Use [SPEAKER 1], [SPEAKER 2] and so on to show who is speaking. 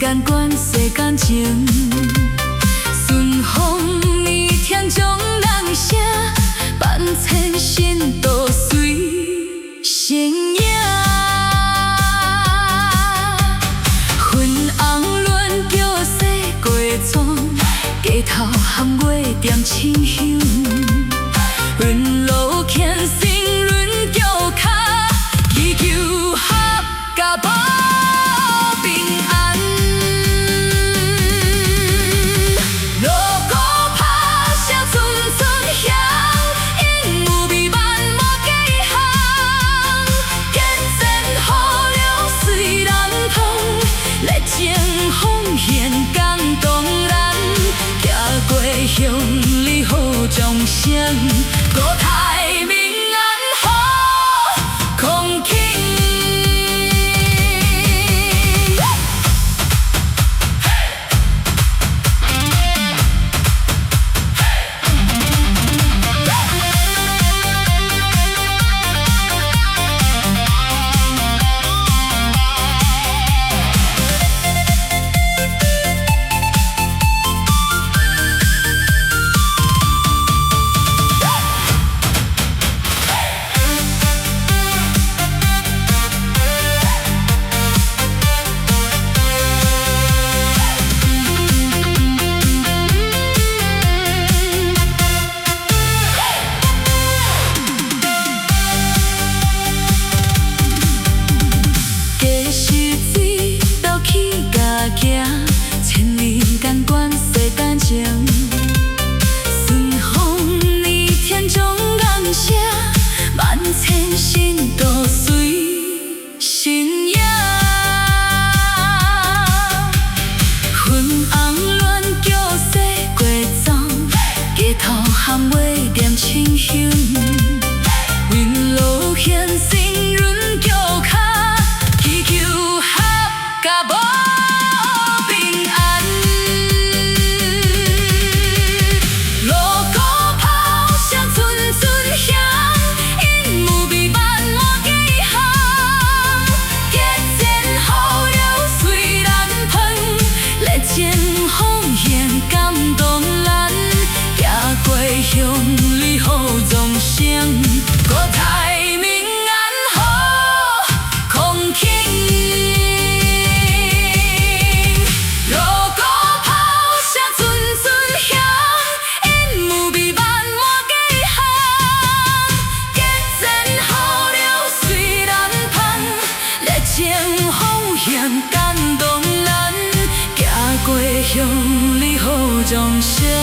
[SPEAKER 1] 间管世间情，顺风逆天将人声，万千心都随成影。昏红轮叫洗过妆，街头含月点清香。云路牵绳轮叫脚，祈求合甲保平安。锣鼓拍声阵阵响，因有美满无几项。见证好了水南方，热情奉献感动人，行过乡里好众生。国泰民安好空气。千里间管世间情，顺风逆天将人声，万千心都随成影。昏红轮叫洗过妆，街头含月点清香。云路牵绳轮叫脚，祈求合甲无。乡里好众生，国泰民安好空气。锣鼓炮声阵阵响，因有美满无几项。结缘好了水南方，热情奉献感动人，行过乡里好众生。